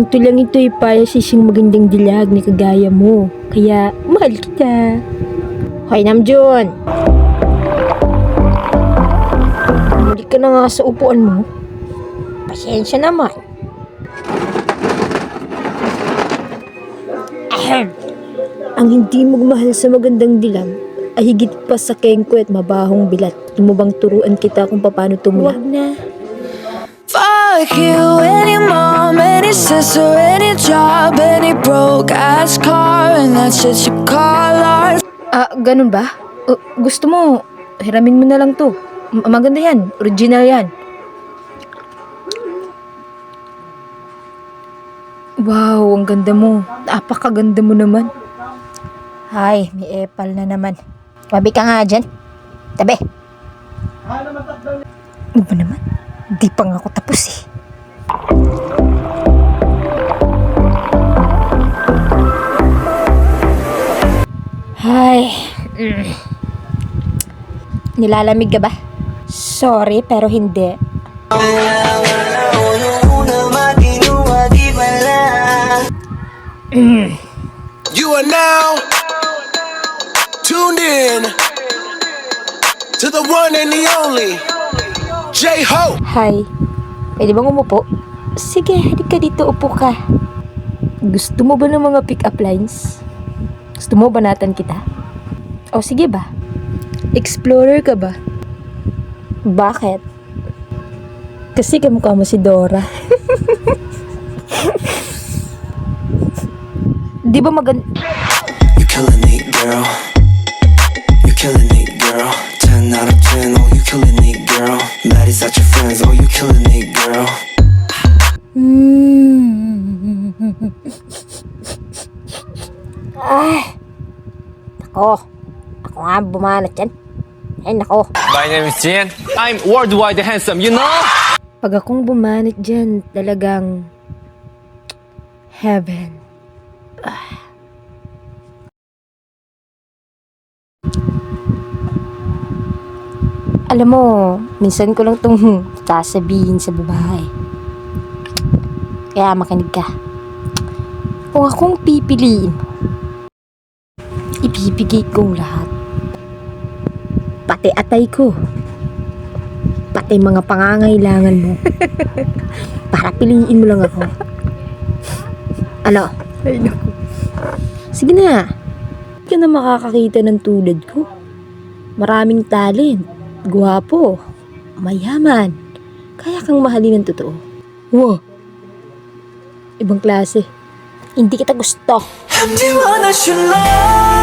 Ito lang ito ay para sa isang magandang dilag na kagaya mo. Kaya, mahal kita. Hoy, Namjoon! Muli ka na nga sa upuan mo. Pasensya naman. Ahem. Ang hindi magmahal sa magandang dilag ay higit pa sa kengko at mabahong bilat. Gusto mo bang turuan kita kung paano tumula? Huwag na. Fuck you, any mom, any sister, any job, any broke ass car, and that's just you call art. Ganun ba? Gusto mo, hiramin mo na lang to. Maganda yan, original yan. Wow, ang ganda mo. Napakaganda mo naman. Hay, may epal na naman. Tabi ka nga dyan. Tabi. Ano ba naman? Di pa nga ako tapos eh. Hay. Nilalamig ka ba? Sorry, pero hindi. You are now tuned in to the one and the only J-Ho. Hi. Pwede bang umupo? Sige, halika dito, upo ka. Gusto mo ba ng mga pick-up lines? Gusto mo banatan kita? O sige ba? Explorer ka ba? Bakit? Kasi kamukha mo si Dora. Di ba You killing it, girl. You killing it, girl. 10 out of 10, oh you killing it, girl. Ladies at your friends, oh you killing it, girl. Ay, nako. Ako nga bumanat yan. Ay, nako. My name is Jian. I'm worldwide handsome, you know? Pag akong bumanat dyan, talagang heaven. Alam mo, minsan ko lang itong sasabihin sa babae. Kaya makinig ka. Kung akong pipiliin, ibibigay kong lahat. Pati atay ko. Pati mga pangangailangan mo. Para piliin mo lang ako. Ano? Ay, naku. Sige na. Hindi ka na makakakita ng tulad ko. Maraming talent. Guwapo. Mayaman. Kaya kang mahalin ng totoo. Wow. Ibang klase. Hindi kita gusto. Di ba na siya lang?